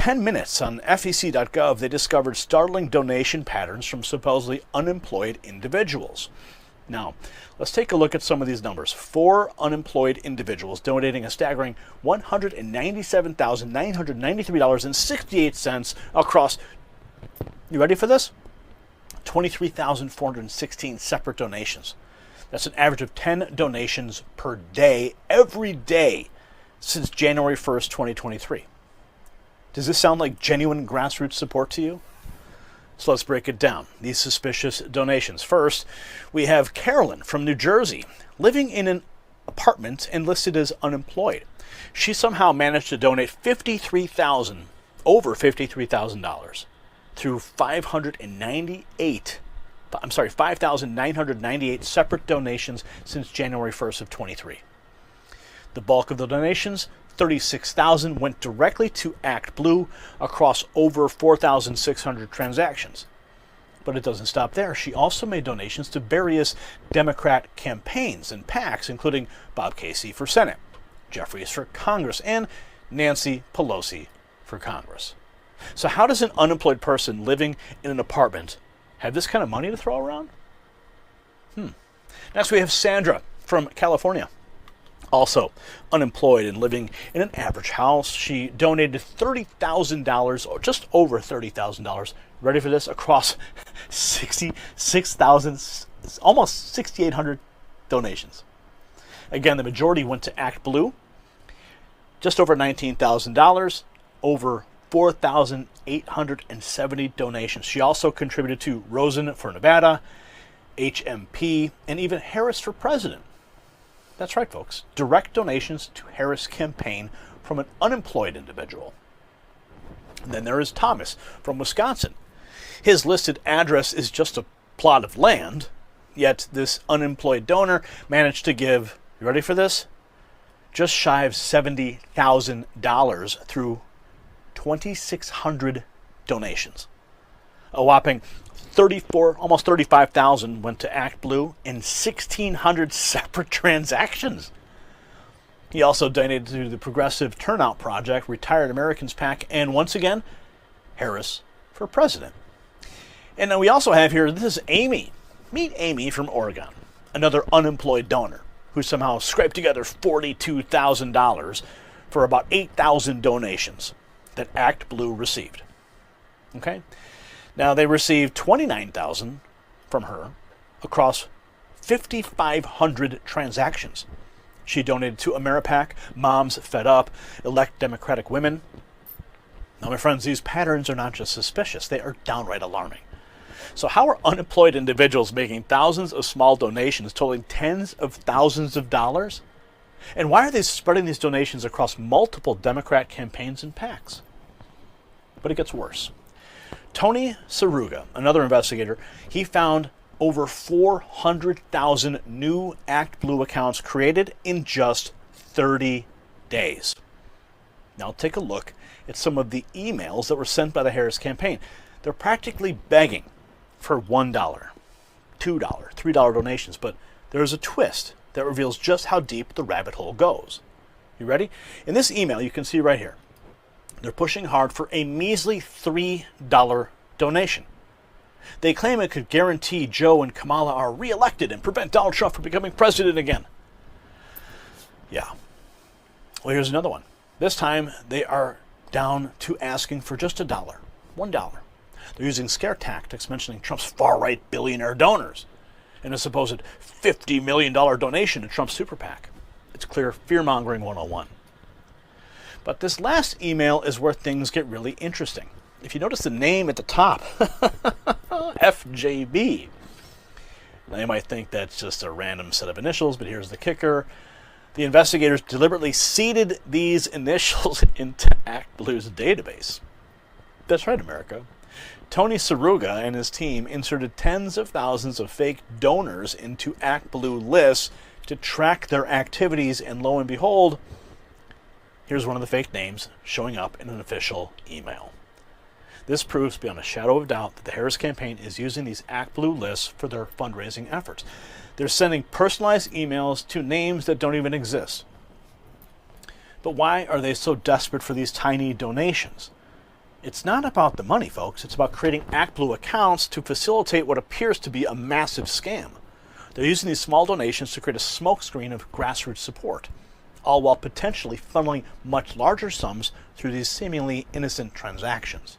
10 minutes on FEC.gov, they discovered startling donation patterns from supposedly unemployed individuals. Now, let's take a look at some of these numbers. 4 unemployed individuals donating a staggering $197,993.68 across, you ready for this? 23,416 separate donations. That's an average of 10 donations per day, every day, since January 1st, 2023. Does this sound like genuine grassroots support to you? So let's break it down. These suspicious donations. First, we have Carolyn from New Jersey, living in an apartment and listed as unemployed. She somehow managed to donate over $53,000 through 5,998 separate donations since January 1st of 23. The bulk of the donations, 36,000, went directly to Act Blue across over 4,600 transactions. But it doesn't stop there. She also made donations to various Democrat campaigns and PACs, including Bob Casey for Senate, Jeffries for Congress, and Nancy Pelosi for Congress. So how does an unemployed person living in an apartment have this kind of money to throw around? Next we have Sandra from California. Also unemployed and living in an average house. She donated $30,000, or just over $30,000, ready for this, across 66,000, almost 6,800 donations. Again, the majority went to Act Blue, just over $19,000, over 4,870 donations. She also contributed to Rosen for Nevada, HMP, and even Harris for President. That's right, folks. Direct donations to Harris' campaign from an unemployed individual. And then there is Thomas from Wisconsin. His listed address is just a plot of land, yet this unemployed donor managed to give, you ready for this? Just shy of $70,000 through 2,600 donations. A whopping almost 35,000 went to Act Blue in 1,600 separate transactions. He also donated to the Progressive Turnout Project, Retired Americans PAC, and once again, Harris for President. And then we also have here, this is Amy. Meet Amy from Oregon, another unemployed donor who somehow scraped together $42,000 for about 8,000 donations that Act Blue received. Okay? Now, they received $29,000 from her across 5,500 transactions. She donated to AmeriPAC, Moms Fed Up, Elect Democratic Women. Now, my friends, these patterns are not just suspicious, they are downright alarming. So how are unemployed individuals making thousands of small donations totaling tens of thousands of dollars? And why are they spreading these donations across multiple Democrat campaigns and PACs? But it gets worse. Tony Saruga, another investigator, he found over 400,000 new Act Blue accounts created in just 30 days. Now take a look at some of the emails that were sent by the Harris campaign. They're practically begging for $1, $2, $3 donations, but there's a twist that reveals just how deep the rabbit hole goes. You ready? In this email, you can see right here, they're pushing hard for a measly $3 donation. They claim it could guarantee Joe and Kamala are reelected and prevent Donald Trump from becoming president again. Yeah. Well, here's another one. This time, they are down to asking for just $1. $1. They're using scare tactics, mentioning Trump's far-right billionaire donors and a supposed $50 million donation to Trump's super PAC. It's clear fear-mongering 101. But this last email is where things get really interesting. If you notice the name at the top, FJB. Now you might think that's just a random set of initials, but here's the kicker. The investigators deliberately seeded these initials into Act Blue's database. That's right, America. Tony Saruga and his team inserted tens of thousands of fake donors into Act Blue lists to track their activities, and lo and behold, here's one of the fake names showing up in an official email. This proves beyond a shadow of doubt that the Harris campaign is using these Act Blue lists for their fundraising efforts. They're sending personalized emails to names that don't even exist. But why are they so desperate for these tiny donations? It's not about the money, folks. It's about creating ActBlue accounts to facilitate what appears to be a massive scam. They're using these small donations to create a smokescreen of grassroots support, all while potentially funneling much larger sums through these seemingly innocent transactions.